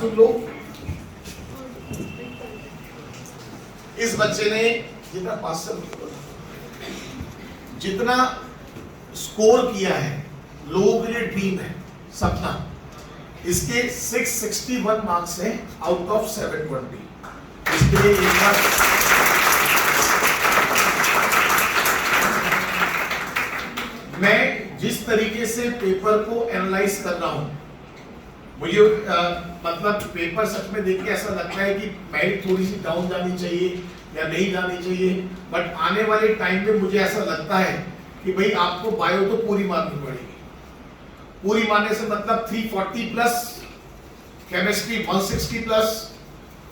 सुन लो, इस बच्चे ने जितना जितना स्कोर किया है, लोगों के लिए ड्रीम है, सपना, इसके 661 मार्क्स हैं आउट ऑफ 720। इसके लिए एक बार मैं जिस तरीके से पेपर को एनालाइज कर रहा हूं, मुझे मतलब पेपर सच में देख के ऐसा लगता है कि मेरिट थोड़ी सी डाउन जानी चाहिए या नहीं जानी चाहिए, बट आने वाले टाइम में मुझे ऐसा लगता है कि भाई आपको बायो तो पूरी मारनी पड़ेगी। पूरी मारने से मतलब 340 plus, chemistry 160 plus,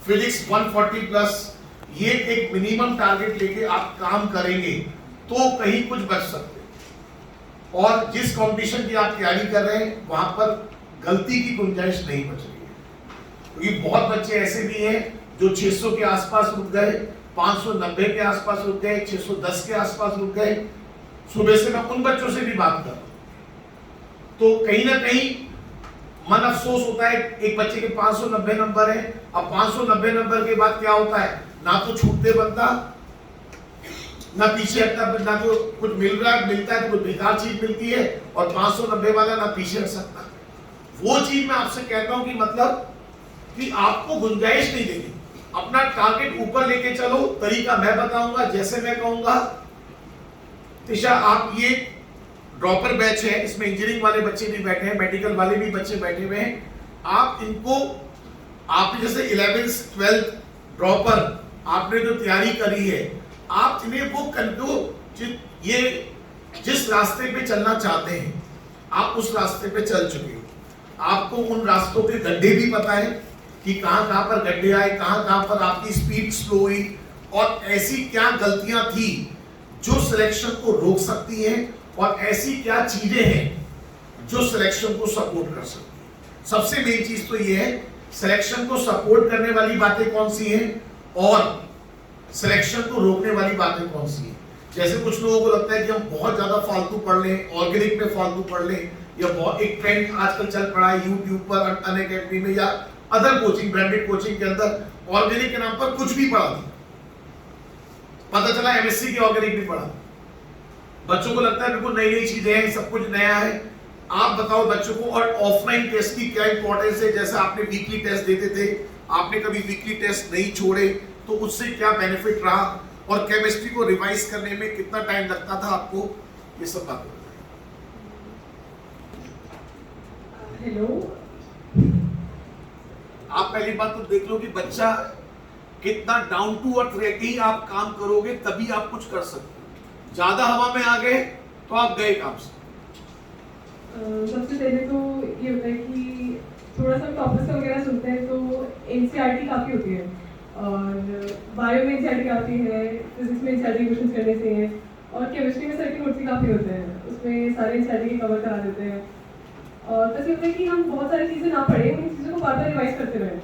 physics 140 plus, ये एक मिनिमम टारगेट लेके आप काम करेंगे तो कहीं कुछ बच सकते। और जिस कंपटीशन की आप तैयारी कर रहे हैं वहां पर गलती की गुंजाइश नहीं बच रही है, क्योंकि बहुत बच्चे ऐसे भी हैं जो 600 के आसपास रुक गए, 590 के आसपास रुक गए, 610 के आसपास रुक गए। सुबह से मैं उन बच्चों से भी बात कर रहा हूं, तो कहीं ना कहीं मन अफसोस होता है। एक बच्चे के 590 नंबर है, अब 590 नंबर के बाद क्या होता है, ना तो छूटते बनता, ना पीछे हटता, ना तो कुछ मिलता है तो कुछ बेकार चीज मिलती है, और 590 वाला ना पीछे हट सकता। वो चीज मैं आपसे कहता हूं कि मतलब कि आपको गुंजाइश नहीं देगी, अपना टारगेट ऊपर लेके चलो। तरीका मैं बताऊंगा, जैसे मैं कहूंगा। तिशा, आप ये ड्रॉपर बैच है, इसमें इंजीनियरिंग वाले बच्चे भी बैठे हैं, मेडिकल वाले भी बच्चे बैठे हुए हैं। आप इनको, आपने जैसे 11th 12th ड्रॉपर आपने जो तैयारी करी है, आप इन्हें वो कर, ये जिस रास्ते पे चलना चाहते हैं आप उस रास्ते पे चल चुके हो। आपको उन रास्तों के गड्ढे भी पता है कि कहां कहां पर गड्ढे आए, कहां कहां पर आपकी स्पीड स्लो हुई, और ऐसी क्या गलतियां थी जो सिलेक्शन को रोक सकती हैं, और ऐसी क्या चीजें हैं जो सिलेक्शन को सपोर्ट कर सकती हैं। सबसे मेन चीज तो ये है, सिलेक्शन को सपोर्ट करने वाली बातें कौन सी हैं और सिलेक्शन को रोकने वाली बातें कौन सी हैं। जैसे कुछ लोगों को लगता है कि हम बहुत ज्यादा फालतू पढ़ लें, ऑर्गेनिक में फालतू पढ़ लें, या बहुत एक ट्रेंड आजकल चल पड़ा है यूट्यूब पर, अनअकैडमी में या अदर कोचिंग, ब्रांडेड कोचिंग के अंदर ऑर्गेनिक के नाम पर कुछ भी पढ़ा दिया, पता चला एमएससी की ऑर्गेनिक भी पढ़ा। बच्चों को लगता है बिल्कुल नई नई चीजें हैं, सब कुछ नया है। आप बताओ बच्चों को, और ऑफलाइन टेस्ट की क्या इंपॉर्टेंस है। जैसे आपने वीकली टेस्ट देते थे, आपने कभी वीकली टेस्ट नहीं छोड़े, तो उससे क्या बेनिफिट रहा, और केमिस्ट्री को रिवाइज करने में कितना टाइम लगता था आपको, ये सब बात। हेलो, आप पहली बात तो देख लो कि बच्चा कितना डाउन टू अर्थ रह के ही आप काम करोगे, तभी आप कुछ कर सकते हो। ज्यादा हवा में आ गए तो आप गए काम से। सबसे पहले तो ये होता है कि थोड़ा सा टॉपिक्स वगैरह सुनते हैं तो एनसीईआरटी काफ़ी होती है, और बायो में एनसीईआरटी काफ़ी है, फिजिक्स में एनसीईआरटी क्वेश्चन करने से हैं, और केमिस्ट्री में सर्किट नोट्स भी काफ़ी होते हैं, उसमें सारे एनसीईआरटी कवर करा देते हैं। और बस ये होता है कि हम बहुत सारी चीज़ें ना पढ़ें, उन चीज़ों को बार बार रिवाइज करते रहें।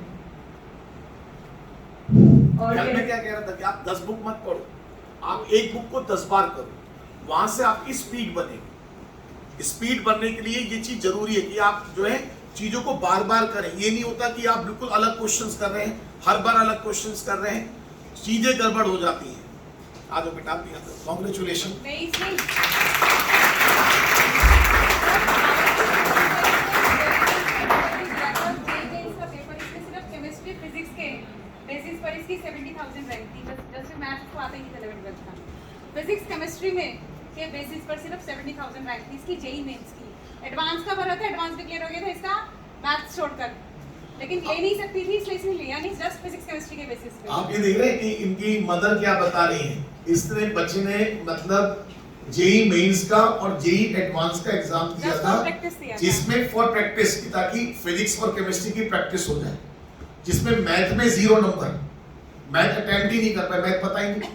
और मैं क्या कह रहा था कि आप 10 बुक मत पढ़ो, आप एक बुक को 10 बार करो, वहां से आपकी स्पीड बनेगी। स्पीड बनने के लिए ये चीज जरूरी है कि आप जो है चीजों को बार बार करें। ये नहीं होता कि आप बिल्कुल अलग क्वेश्चंस कर रहे हैं, हर बार अलग क्वेश्चंस कर रहे हैं, चीजें गड़बड़ हो जाती हैं। आज बेटा कॉन्ग्रेचुलेशन। बेसिस पर इसकी 70,000 रैंक थी, जैसे मैथ्स को आते ही 11th था। फिजिक्स केमिस्ट्री में के बेसिस पर सिर्फ 70,000 रैंक थी इसकी जेई मेंस की। एडवांस का भरा था, एडवांस भी क्लियर हो गया था इसका मैथ्स छोड़कर, लेकिन ले नहीं सकती थी इसलिए इसने लिया नहीं, जस्ट फिजिक्स केमिस्ट्री के बेसिस पे। आप ये देख रहे हैं कि इनकी मदर क्या बता रही हैं। इस तरह बच्चे ने मतलब जेई मेंस का और जेई एडवांस का एग्जाम दिया था, जिसमें फॉर प्रैक्टिस की, ताकि फिजिक्स और केमिस्ट्री की प्रैक्टिस हो जाए, जिसमें मैथ में 0 नंबर, मैथ अटेम्प्ट ही नहीं कर पाए, मैथ पता ही नहीं,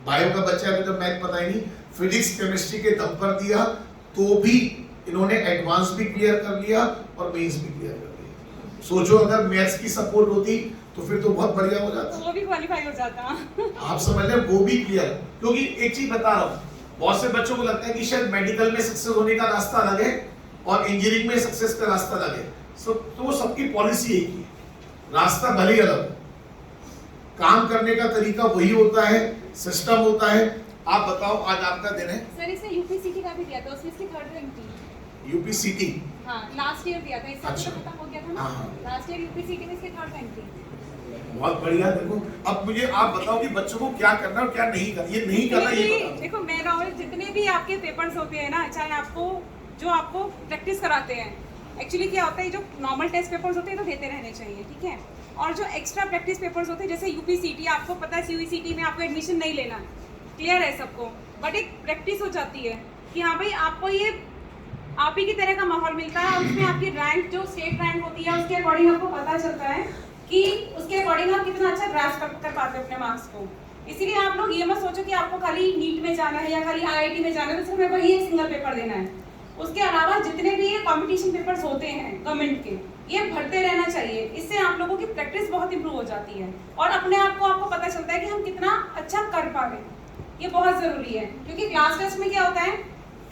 बायो का बच्चा है तो जब मैथ पता ही नहीं, फिजिक्स केमिस्ट्री के दम पर दिया तो भी इन्होंने एडवांस भी क्लियर कर लिया और मेंस भी क्लियर कर लिया। सोचो अगर मैथ्स की सपोर्ट होती तो फिर तो बहुत बढ़िया हो जाता, वो भी क्वालीफाई हो जाता। आप समझ लें, वो भी क्लियर। क्योंकि एक चीज बता रहा हूँ, बहुत से बच्चों को लगता है कि शायद मेडिकल में सक्सेस होने का रास्ता अलग है और इंजीनियरिंग में सक्सेस का रास्ता अलग है। तो सबकी पॉलिसी एक ही है रास्ता भले ही अलग, काम करने का तरीका वही होता है, सिस्टम होता है। आप बताओ, आज आपका दिन है। सर इसने यूपीसीटी का भी दिया था, उसमें इसकी 3rd रैंक थी। यूपीसीटी, हाँ लास्ट ईयर दिया था, इस साल अच्छा। तो खत्म हो गया था ना। हाँ। लास्ट ईयर यूपीसीटी में इसकी 3rd रैंक थी। बहुत बढ़िया। देखो अब मुझे आप बताओ कि बच्चों को क्या करना और क्या नहीं करना। ये नहीं करना, ये बताओ। देखो मैं और जितने भी आपके पेपर्स होते हैं ना, चाहे आपको जो आपको प्रैक्टिस कराते हैं, एक्चुअली क्या होता है, जो नॉर्मल टेस्ट पेपर्स होते हैं तो देते रहने चाहिए, ठीक है। और जो एक्स्ट्रा प्रैक्टिस पेपर्स होते हैं जैसे यूपीसीटी, आपको पता है यूपीसीटी में आपको एडमिशन नहीं लेना, क्लियर है सबको, बट एक प्रैक्टिस हो जाती है कि हाँ भाई आपको ये आप ही की तरह का माहौल मिलता है, और उसमें आपकी रैंक जो स्टेट रैंक होती है उसके अकॉर्डिंग आपको पता चलता है कि उसके अकॉर्डिंग आप कितना अच्छा ग्रास्प कर पाते हो अपने मार्क्स को। इसीलिए आप लोग ये मत सोचो कि आपको खाली नीट में जाना है या खाली आईआईटी में जाना है तो सिर्फ मेरे को ही एक सिंगल पेपर देना है। उसके अलावा जितने भी ये कॉम्पिटिशन पेपर्स होते हैं गवर्नमेंट के, ये भरते रहना चाहिए। इससे आप लोगों की प्रैक्टिस बहुत इंप्रूव हो जाती है और अपने आप को आपको पता चलता है कि हम कितना अच्छा कर पा रहे हैं। ये बहुत जरूरी है, क्योंकि क्लास टेस्ट में क्या होता है,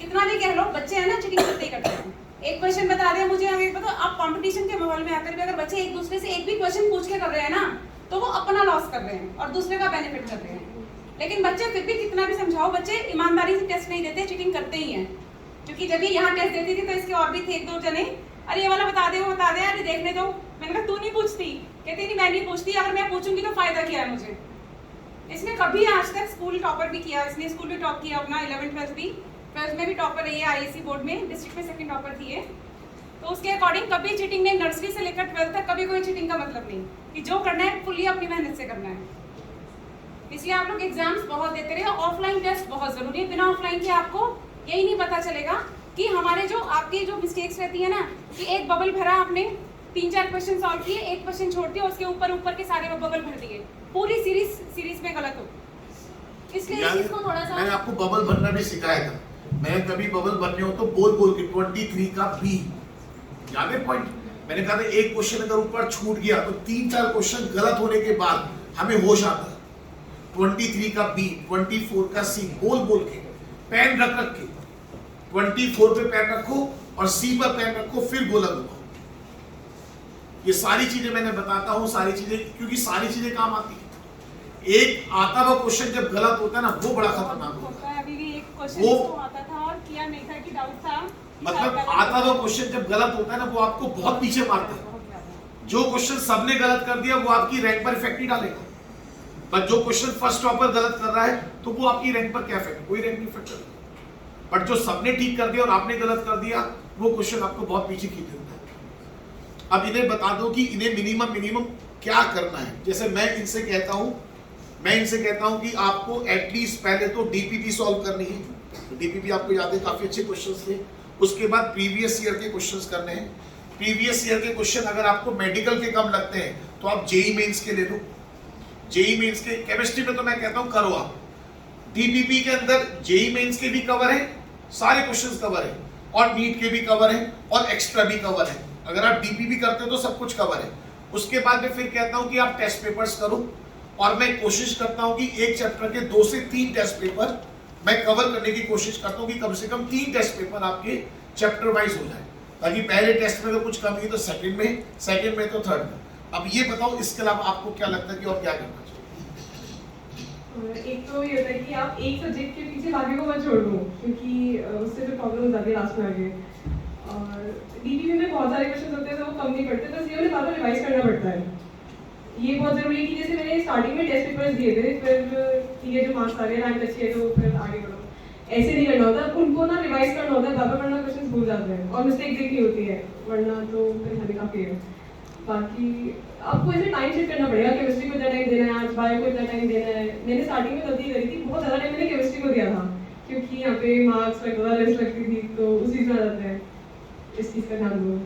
कितना भी कह लो बच्चे हैं ना चीटिंग करते ही करते हैं। एक क्वेश्चन बता दें मुझे, अगर बताओ आप कंपटीशन के माहौल में आकर भी अगर बच्चे एक दूसरे से एक भी क्वेश्चन पूछ के कर रहे हैं ना, तो वो अपना लॉस कर रहे हैं और दूसरे का बेनिफिट कर रहे हैं। लेकिन बच्चे फिर भी कितना भी समझाओ, बच्चे ईमानदारी से टेस्ट नहीं देते, चीटिंग करते ही हैं। क्योंकि जब ये यहाँ टेस्ट देती थी तो इसके और भी थे 1-2 जने, अरे ये वाला बता दे, वो बता दे, अरे देखने दो। मैंने कहा तू नहीं पूछती, कहती नहीं मैं नहीं पूछती, अगर मैं पूछूंगी तो फायदा क्या है मुझे। इसने कभी आज तक स्कूल टॉपर भी किया, इसने स्कूल भी टॉप किया अपना, 11th-12th भी, 12th में भी टॉपर रही है, आईएससी बोर्ड में डिस्ट्रिक्ट में 2nd टॉपर थी है। तो उसके अकॉर्डिंग कभी चीटिंग नहीं, नर्सरी से लेकर 12th तक कभी कोई चीटिंग का मतलब नहीं, कि जो करना है फुल्ली अपनी मेहनत से करना है। इसलिए आप लोग एग्जाम्स बहुत देते रहे। ऑफलाइन टेस्ट बहुत जरूरी है, बिना ऑफलाइन के आपको यही नहीं पता चलेगा कि हमारे जो आपकी जो मिस्टेक्स रहती है ना, कि एक बबल भरा आपने 3-4 क्वेश्चन सॉल्व किए, एक क्वेश्चन छोड़ दिया, उसके ऊपर के सारे बबल भर दिए, पूरी सीरीज में गलत हो। इसलिए इस चीज को थोड़ा सा मैंने आपको बबल भरना भी सिखाया था। मैंने कभी बबल भरने हो तो बोल के 23 का बी, याद है पॉइंट। मैंने कहा था एक क्वेश्चन अगर ऊपर छूट गया तो 3-4 क्वेश्चन गलत होने के बाद हमें होश आता है। 23 का बी, 24 का सी, बोल के पेन रख के 24 पे पेन रखो और सी पर पेन रखो, फिर गोला घुमाओ। ये सारी चीजें मैंने बताता हूँ, सारी चीजें, क्योंकि सारी चीजें काम आती है। एक आता हुआ क्वेश्चन जब गलत होता है ना, वो बड़ा खतरनाक होता है। अभी भी एक क्वेश्चन वो आता था और किया नहीं था कि डाउट था, मतलब आता हुआ क्वेश्चन जब गलत होता है ना, वो आपको बहुत पीछे मारता है। जो क्वेश्चन सबने गलत कर दिया वो आपकी रैंक पर इफेक्ट नहीं डालेगा, पर जो क्वेश्चन फर्स्ट टॉपर गलत कर रहा है तो वो आपकी रैंक पर क्या इफेक्ट, कोई रैंक नहीं इफेक्ट करेगा। बट जो सबने ठीक कर दिया और आपने गलत कर दिया, वो क्वेश्चन आपको बहुत पीछे खींच देता है। अब इन्हें बता दो कि इन्हें मिनिमम क्या करना है। जैसे मैं इनसे कहता हूं कि आपको एटलीस्ट पहले तो डीपीपी सॉल्व करनी है। डीपीपी आपको याद है, काफी अच्छे क्वेश्चंस थे। उसके बाद प्रीवियस ईयर के क्वेश्चंस करने हैं। प्रीवियस ईयर के क्वेश्चन अगर आपको मेडिकल के कम लगते हैं तो आप जेई मेंस के ले लो। जेई मेंस के केमिस्ट्री में तो मैं कहता हूं करो आप। डीपीपी के अंदर जेई मेंस के भी कवर है, सारे क्वेश्चंस कवर है, और नीट के भी कवर है, और एक्स्ट्रा भी कवर है। अगर आप डीपीपी करते हो तो सब कुछ कवर है। उसके बाद मैं फिर कहता हूं कि आप टेस्ट पेपर्स करो, और मैं कोशिश करता हूं कि एक चैप्टर के 2 से 3 टेस्ट पेपर मैं कवर करने की कोशिश करता हूं कि कम से कम 3 टेस्ट पेपर आपके चैप्टर वाइज हो जाए, ताकि पहले टेस्ट में तो कुछ कमी है तो सेकंड में तो थर्ड में। अब ये बताओ, इसके अलावा आपको क्या लगता है कि और क्या करना चाहिए? एक तो ये होता है कि आप एक सब्जेक्ट के पीछे बाकी को मत छोड़ दो, क्योंकि उससे फिर प्रॉब्लम हो जाती है लास्ट में आगे। और डीपीपी में बहुत सारे क्वेश्चन होते हैं तो वो कम नहीं पड़ते, बस ये उन्हें बार-बार रिवाइज करना पड़ता है। ये बहुत जरूरी है कि जैसे मैंने स्टार्टिंग में टेस्ट पेपर्स दिए थे, फिर ठीक है जो मार्क्स आ रहे हैं, रैंक अच्छी है तो फिर आगे बढ़ो, ऐसे नहीं करना होता। उनको ना रिवाइज करना होता है, बार-बार पढ़ना, क्वेश्चन भूल जाते हैं और मिस्टेक देखनी होती है, वरना तो फिर हमें काफी है। बाकी आपको ऐसे टाइम सेट करना पड़ेगा, केमिस्ट्री को इतना टाइम देना है, आज बायो को इतना टाइम देना है। मैंने स्टार्टिंग में गलती करी थी, बहुत ज़्यादा टाइम मैंने केमिस्ट्री को दिया था, क्योंकि यहाँ पे मार्क्स लगता था, लिस्ट लगती थी, तो उस चीज़ में आ जाता है। इस चीज़ का ध्यान दो।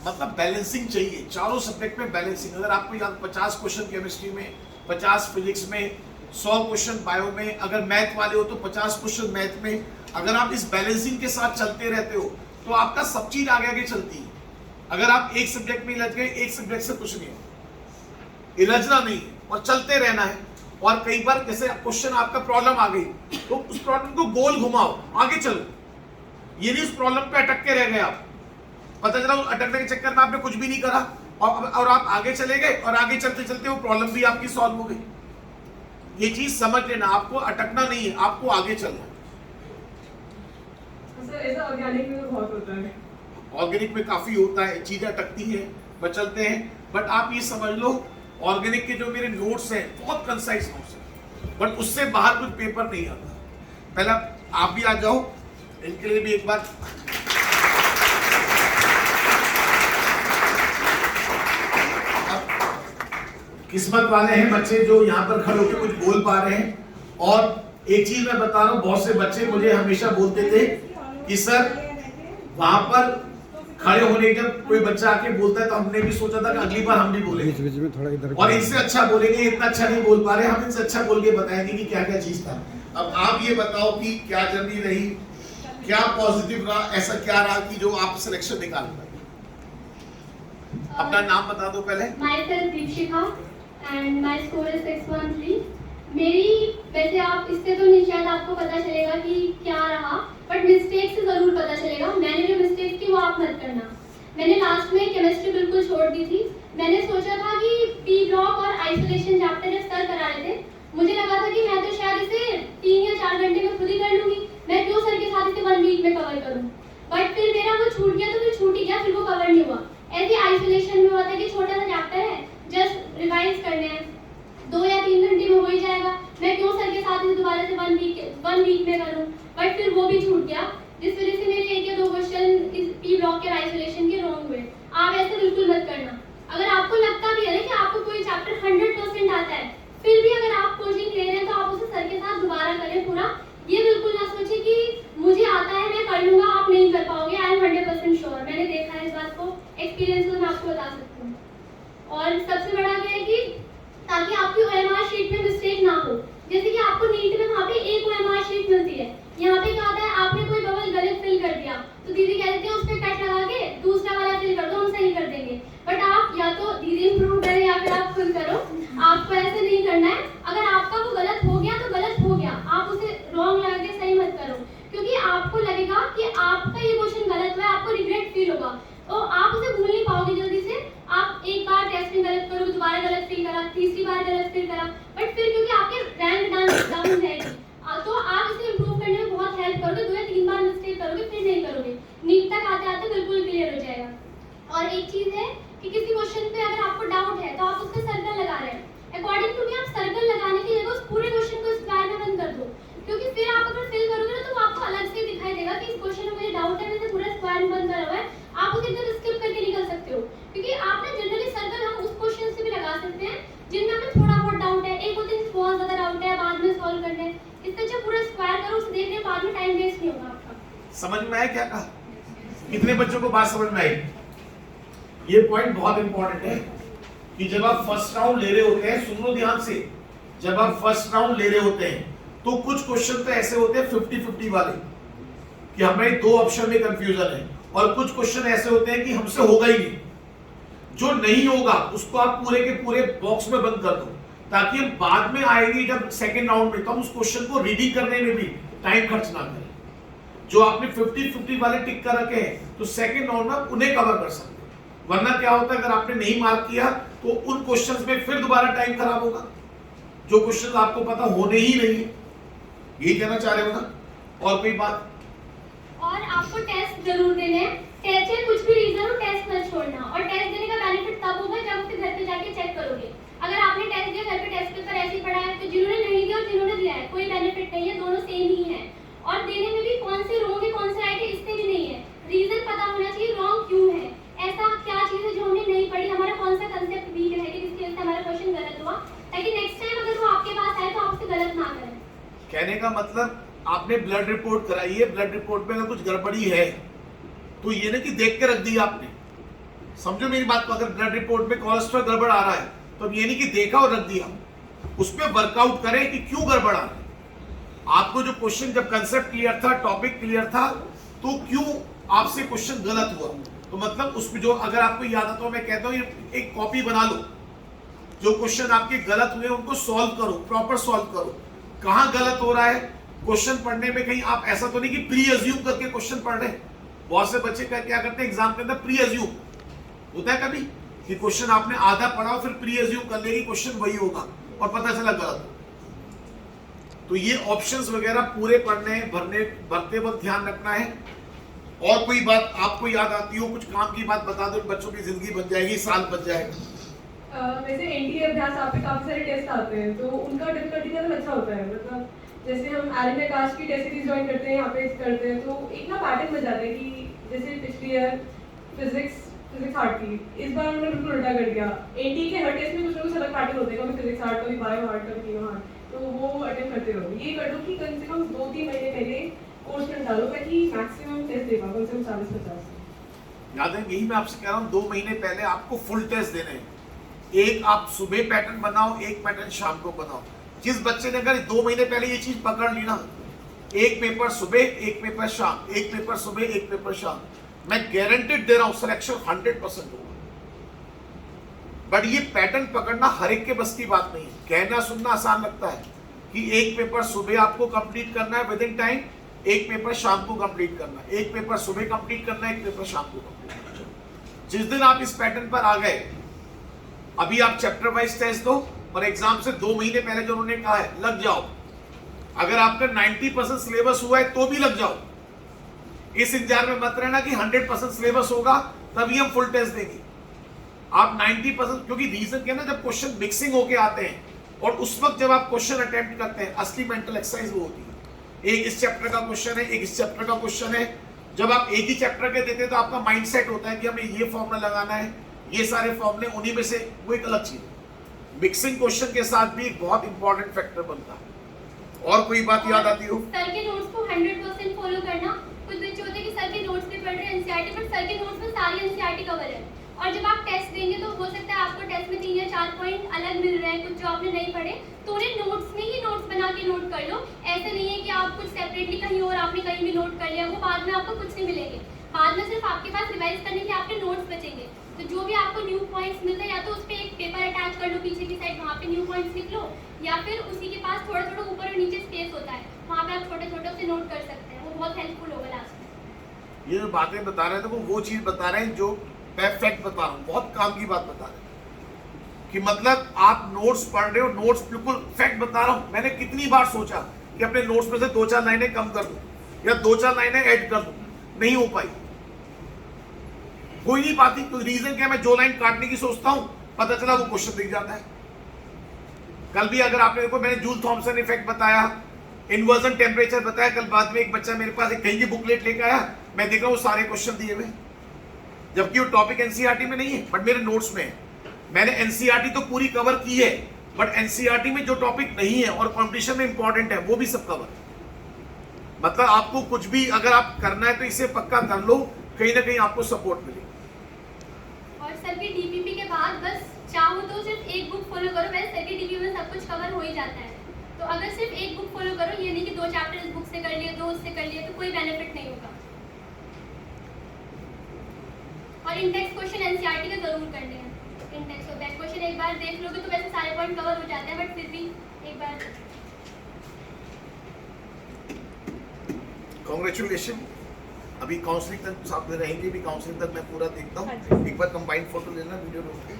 मतलब बैलेंसिंग चाहिए, चारों सब्जेक्ट में बैलेंसिंग। अगर आपको याद 50 क्वेश्चन केमिस्ट्री में, 50 फिजिक्स में, 100 क्वेश्चन बायो में, अगर मैथ वाले हो तो 50 क्वेश्चन मैथ में। अगर आप इस बैलेंसिंग के साथ चलते रहते हो तो आपका सब चीज आगे आगे चलती है। अगर आप एक सब्जेक्ट में इलझ गए, एक सब्जेक्ट से कुछ नहीं है, इलझना नहीं है और चलते रहना है। और कई बार जैसे क्वेश्चन आपका प्रॉब्लम आ गई तो उस प्रॉब्लम को गोल घुमाओ, आगे चलो। ये नहीं उस प्रॉब्लम पे अटक के रह गए आप, पता चला अटकने के चक्कर में आपने कुछ भी नहीं करा, और आप आगे चले गए और आगे चलते चलते वो प्रॉब्लम भी आपकी सॉल्व हो गई। ये चीज समझ लेना, आपको अटकना नहीं है, आपको आगे चलना है। सर ऐसा ऑर्गेनिक में तो बहुत होता है। ऑर्गेनिक में काफी होता है, चीजें अटकती हैं, बचलते हैं, बट आप ये समझ लो ऑर्गेनिक के जो मेरे नोट्स हैं बहुत कंसाइज नोट्स हैं, बट उससे बाहर कुछ पेपर नहीं आता। पहला आप भी आ जाओ, इनके लिए भी एक बार। किस्मत वाले हैं बच्चे जो यहाँ पर खड़े होकर कुछ बोल पा रहे हैं। और एक चीज मैं बता रहा हूँ, बहुत से बच्चे मुझे हमेशा बोलते थे कि सर वहां पर खड़े होने जब कोई बच्चा आके बोलता है तो हमने भी सोचा था कि अगली बार हम भी बोलेंगे, बीच में थोड़ा इधर और इनसे अच्छा बोलेंगे, इतना अच्छा नहीं बोल पा रहे, हम इनसे अच्छा बोल के बताएंगे कि क्या क्या चीज था। अब आप ये बताओ कि क्या जर्नी रही, क्या पॉजिटिव रहा, ऐसा क्या रहा कि जो आप सिलेक्शन निकाल पाए। अपना नाम बता दो पहले। Myself Dikshika and my score is 613. मेरी वैसे आप इससे तो नहीं शायद आपको पता चलेगा कि क्या रहा, बट मिस्टेक से जरूर पता चलेगा। मैंने जो मिस्टेक की वो आप मत करना। मैंने लास्ट में केमिस्ट्री बिल्कुल छोड़ दी थी। मैंने सोचा था कि पी ब्लॉक और आइसोलेशन चैप्टर जब सर करा रहे थे, मुझे लगा था कि मैं तो शायद इसे 3 या 4 घंटे में खुद ही कर लूंगी, मैं क्यों सर के साथ इसे 1 वीक में कवर करूं। बट फिर मेरा वो छूट गया, तो फिर छूट ही गया, फिर वो कवर नहीं हुआ। ऐसे आइसोलेशन में हुआ था कि छोटा सा चैप्टर है, जस्ट रिवाइज करने हैं, 2 या 3 घंटे में हो ही जाएगा, मैं क्यों सर के साथ इसे दोबारा से 1 वीक में करूं। बट फिर वो भी छूट गया, जिस वजह से मेरे 1 या 2 क्वेश्चन इस पी ब्लॉक के आइसोलेशन के रॉन्ग हुए। आप ऐसे बिल्कुल मत करना। अगर आपको लगता भी है ना कि आपको कोई चैप्टर 100% आता है, फिर भी अगर आप कोचिंग ले रहे हैं तो आप उसे सर के साथ दोबारा करें पूरा। ये बिल्कुल ना सोचें कि मुझे आता है मैं कर लूंगा, आप नहीं कर पाओगे। आई एम 100% श्योर, मैंने देखा है इस बात को, एक्सपीरियंस से मैं आपको बता सकती हूँ। और सबसे बड़ा क्या है कि ताकि आपकी OMR शीट में मिस्टेक ना हो। जैसे कि आपको नीट में वहाँ पे एक OMR शीट मिलती है, यहाँ पे क्या होता है आपने कोई बबल गलत फिल कर दिया तो दीदी कहती है उस पर कट लगा के दूसरा वाला फिल कर दो, हम सही कर देंगे। बट आप या तो दीदी इम्प्रूव करें या फिर आप खुद करो, आपको ऐसे नहीं करना है। अगर आपका वो गलत हो गया तो गलत हो गया, आप उसे रॉन्ग लगा के सही मत करो, क्योंकि आपको लगेगा कि आपका ये क्वेश्चन गलत हुआ है, आपको रिग्रेट फील होगा, तो आप उसे भूल नहीं पाओगे जल्दी से। आप एक बार टेस्ट में गलत करोगे, दोबारा गलत फील करा, तीसरी बार गलत फील करा, बट फिर क्योंकि आपके रैंक डाउन जाएगी, तो आप इसे इम्प्रूव करने में बहुत हेल्प करोगे। 2 या 3 बार मिस्टेक करोगे, फिर नहीं करोगे, नीट तक आते आते बिल्कुल क्लियर हो जाएगा। और एक चीज है कि किसी क्वेश्चन पे अगर आपको डाउट है तो आप उस पर सर्कल लगा रहे हैं, अकॉर्डिंग टू मी आप सर्कल लगाने की जगह उस पूरे क्वेश्चन को स्क्वायर में बंद कर दो, क्योंकि फिर आप अगर फिल करोगे ना तो वो आपको अलग से दिखाई देगा कि इस क्वेश्चन में मुझे डाउट है, मैंने पूरा स्क्वायर में बंद करा हुआ है। आप उसे एकदम स्किप करके निकल सकते हो, क्योंकि आप ना जनरली सर्कल हम उस क्वेश्चन से भी लगा सकते हैं जिनमें हमें थोड़ा बहुत डाउट है, एक होते हैं बहुत ज्यादा डाउट है बाद में सॉल्व करना है। इससे अच्छा पूरा स्क्वायर करो, उसे देखने के बाद में टाइम वेस्ट नहीं होगा आपका। समझ में आया क्या कहा? कितने बच्चों को बात समझ में आई? ये पॉइंट बहुत इंपॉर्टेंट है कि जब आप फर्स्ट राउंड ले रहे होते हैं, सुन लो ध्यान से, जब आप फर्स्ट राउंड ले रहे होते हैं तो कुछ क्वेश्चन तो ऐसे होते हैं 50-50 वाले कि हमें 2 ऑप्शन में कंफ्यूजन है, और कुछ क्वेश्चन ऐसे होते हैं कि हमसे होगा ही नहीं। जो नहीं होगा उसको आप पूरे के पूरे बॉक्स में बंद कर दो, ताकि हम बाद में आएंगे जब सेकेंड राउंड में तो हम उस क्वेश्चन को रीडिंग करने में भी टाइम खर्च ना करें। जो आपने 50-50 वाले टिक कर रखे हैं तो सेकेंड राउंड में आप उन्हें कवर कर सकते हैं। वरना क्या होता है, अगर आपने नहीं मार्क किया तो उन क्वेश्चंस में फिर दोबारा टाइम खराब होगा, जो क्वेश्चन आपको पता होने ही नहीं है। यही कहना चाह रहे हो ना? और कोई बात? और आपको टेस्ट जरूर देने हैं, टेस्ट है कुछ भी रीजन हो, टेस्ट मत छोड़ना। और टेस्ट देने का बेनिफिट तब होगा जब उसे घर पे जाके चेक करोगे। अगर आपने टेस्ट दिया, घर पे टेस्ट पेपर ऐसे ही पढ़ा है, तो जिन्होंने नहीं दिया और जिन्होंने दिया है कोई बेनिफिट नहीं है, दोनों सेम ही है। और देने में भी कौन से रॉन्ग है कौन से राइट है इससे भी नहीं है, रीजन पता होना चाहिए रॉन्ग क्यों है, ऐसा क्या चीज है जो हमने नहीं पढ़ी, हमारा कौन सा कंसेप्ट वीक है कि जिसकी वजह से हमारा क्वेश्चन गलत हुआ, ताकि नेक्स्ट टाइम अगर वो आपके पास आए तो आप उसे गलत ना करें। कहने का मतलब आपने ब्लड रिपोर्ट कराई है, ब्लड रिपोर्ट में अगर कुछ गड़बड़ी है तो ये नहीं कि देख के रख दी आपने, समझो मेरी बात को। अगर ब्लड रिपोर्ट में कोलेस्ट्रॉल गड़बड़ आ रहा है तो अब ये नहीं कि देखा और रख दिया, उस पर वर्कआउट करें कि क्यों गड़बड़ आ रहा है। आपको जो क्वेश्चन, जब कंसेप्ट क्लियर था, टॉपिक क्लियर था, तो क्यों आपसे क्वेश्चन गलत हुआ, तो मतलब उसमें जो, अगर आपको याद आता तो मैं कहता हूँ एक कॉपी बना लो, जो क्वेश्चन आपके गलत हुए उनको सॉल्व करो, प्रॉपर सॉल्व करो। कहाँ गलत हो रहा है क्वेश्चन पढ़ने में, कहीं आप ऐसा तो नहीं कि प्री अज्यूम करके क्वेश्चन पढ़ रहे हैं। बहुत से बच्चे क्या करते हैं एग्जाम के अंदर, प्री अज्यूम होता है कभी कि क्वेश्चन आपने आधा पढ़ा और फिर प्री एज्यूम कर लेगी क्वेश्चन वही होगा और पता चला गलत। तो ये ऑप्शंस वगैरह पूरे पढ़ने भरते वक्त ध्यान रखना है। और कोई बात आपको याद आती हो, कुछ काम की बात बता दो, बच्चों की जिंदगी बच जाएगी, साल बच जाएगा। वैसे एनडीए अभ्यास आप पे काफी सारे टेस्ट आते हैं, तो उनका डिफिकल्टी लेवल अच्छा होता है। मतलब जैसे हम एरिना कास्ट की टेस्ट सीरीज ज्वाइन करते हैं, यहाँ पे करते हैं, तो एक ना पैटर्न बन जाता है कि जैसे पिछली ईयर फिजिक्स हार्ड थी, इस बार उन्होंने बिल्कुल उल्टा कर दिया। एनडीए के हर टेस्ट में कुछ ना कुछ अलग पैटर्न होते हैं, कभी फिजिक्स हार्ड, कभी बायो हार्ड, कभी कीनो हार्ड, तो वो अटेम्प्ट करते रहो। ये कर दो कि कम से कम 2-3 महीने पहले कोर्स में डालो ताकि मैक्सिमम टेस्ट दे पाओ, कम से कम 40-50। याद है, यही मैं आपसे कह रहा हूँ, 2 महीने पहले आपको फुल टेस्ट देने हैं। एक आप सुबह पैटर्न बनाओ, एक पैटर्न शाम को बनाओ। जिस बच्चे ने अगर 2 महीने पहले ये चीज पकड़ ली ना, एक पेपर सुबह, एक पेपर शाम, एक पेपर सुबह, एक पेपर शाम, मैं गारंटेड दे रहा हूं सिलेक्शन 100% होगा। बट ये पैटर्न पकड़ना हर एक के बस की बात नहीं है। कहना सुनना आसान लगता है कि एक पेपर सुबह आपको कंप्लीट करना है विद इन टाइम, एक पेपर शाम को कंप्लीट करना है, एक पेपर सुबह कंप्लीट करना है, एक पेपर शाम को कंप्लीट करना है। जिस दिन आप इस पैटर्न पर आ गए, अभी आप चैप्टर वाइज टेस्ट दो और एग्जाम से 2 महीने पहले जो उन्होंने कहा है लग जाओ। अगर आपका 90% सिलेबस हुआ है तो भी लग जाओ। इस इंतजार में मत रहना कि 100% सिलेबस होगा तभी हम फुल टेस्ट देंगे। आप 90%, क्योंकि रीजन क्या है ना, जब क्वेश्चन मिक्सिंग होके आते हैं और उस वक्त जब आप क्वेश्चन अटेम्प्ट करते हैं, असली मेंटल एक्सरसाइज वो होती है। एक इस चैप्टर का क्वेश्चन है, एक इस चैप्टर का क्वेश्चन है। जब आप एक ही चैप्टर के देते हैं तो आपका माइंडसेट होता है कि हमें ये फॉर्मूला लगाना है, ये सारे फॉर्मूले उन्हीं में से, वो एक अलग चीज है। मिक्सिंग क्वेश्चन के साथ भी एक बहुत इंपॉर्टेंट फैक्टर बनता है। और कोई बात याद आती हो? सर के नोट्स को 100% फॉलो करना। कुछ बच्चे होते हैं कि सर के नोट्स पे पढ़ रहे हैं एनसीईआरटी, पर सर के नोट्स में सारी एनसीईआरटी कवर है। और जब आप टेस्ट देंगे तो हो सकता है आपको टेस्ट में 3 या 4 पॉइंट अलग मिल रहे हैं, कुछ जो आपने नहीं पढ़े, तो उन्हें नोट्स में ही नोट्स बना के नोट कर लो। ऐसे नहीं है कि आप कुछ सेपरेटली कहीं और आपने कहीं भी नोट कर लिया, वो बाद में आपको कुछ नहीं मिलेंगे। बाद में सिर्फ आपके पास रिवाइज करने के आपके नोट्स बचेंगे। तो जो भी आपको न्यू पॉइंट्स मिलते हैं, या तो उस पर एक पेपर अटैच कर लो पीछे की साइड, वहाँ पे न्यू पॉइंट्स लिख लो, या फिर उसी के पास थोड़ा थोड़ा ऊपर और नीचे स्पेस होता है, वहाँ पे आप छोटे छोटे से नोट कर सकते हैं। वो बहुत हेल्पफुल होगा लास्ट में। ये जो बातें बता रहे थे वो चीज बता रहे हैं जो फैक्ट बता रहा हूँ, बहुत काम की बात बता रहे हैं कि मतलब आप नोट्स पढ़ रहे हो, नोट्स बिल्कुल फैक्ट बता रहा हूँ। मैंने कितनी बार सोचा कि अपने नोट्स में से 2-4 लाइनें कम कर दूं या 2-4 लाइनें ऐड कर दूं, नहीं हो पाई, कोई नहीं पाती। तो रीजन क्या है, मैं जो लाइन काटने की सोचता हूं पता चला वो क्वेश्चन दिख जाता है। कल भी अगर आपने देखो, मैंने जूल थॉमसन इफेक्ट बताया, इन्वर्जन टेम्परेचर बताया। कल बाद में एक बच्चा मेरे पास एक कहीं की बुकलेट लेकर आया, मैं देख रहा हूँ सारे क्वेश्चन दिए हुए, जबकि वो टॉपिक एनसीईआरटी में नहीं है बट मेरे नोट्स में है। मैंने एनसीईआरटी तो पूरी कवर की है, बट एनसीईआरटी में जो टॉपिक नहीं है और कॉम्पिटिशन में इंपॉर्टेंट है वो भी सब कवर। मतलब आपको कुछ भी अगर आप करना है तो इसे पक्का कर लो, कहीं ना कहीं आपको सपोर्ट मिलेगी। और सर के डीपीपी के बाद बस चाहो तो सिर्फ एक बुक फॉलो करो। वैसे सर के डीपीपी में सब कुछ कवर हो ही जाता है, तो अगर सिर्फ एक बुक फॉलो करो, ये नहीं कि 2 चैप्टर इस बुक से कर लिए, 2 उससे कर लिए, तो कोई बेनिफिट नहीं होगा। और इंडेक्स क्वेश्चन एनसीईआरटी के जरूर करने हैं। इंडेक्स और बैक क्वेश्चन एक बार देख लोगे तो वैसे सारे पॉइंट कवर हो जाते हैं, बट फिर भी एक बार। कांग्रेचुलेशन। अभी काउंसलिंग तक साथ में रहेंगे, भी काउंसलिंग तक मैं पूरा देखता हूँ। एक बार कंबाइंड फोटो लेना वीडियो रोक के।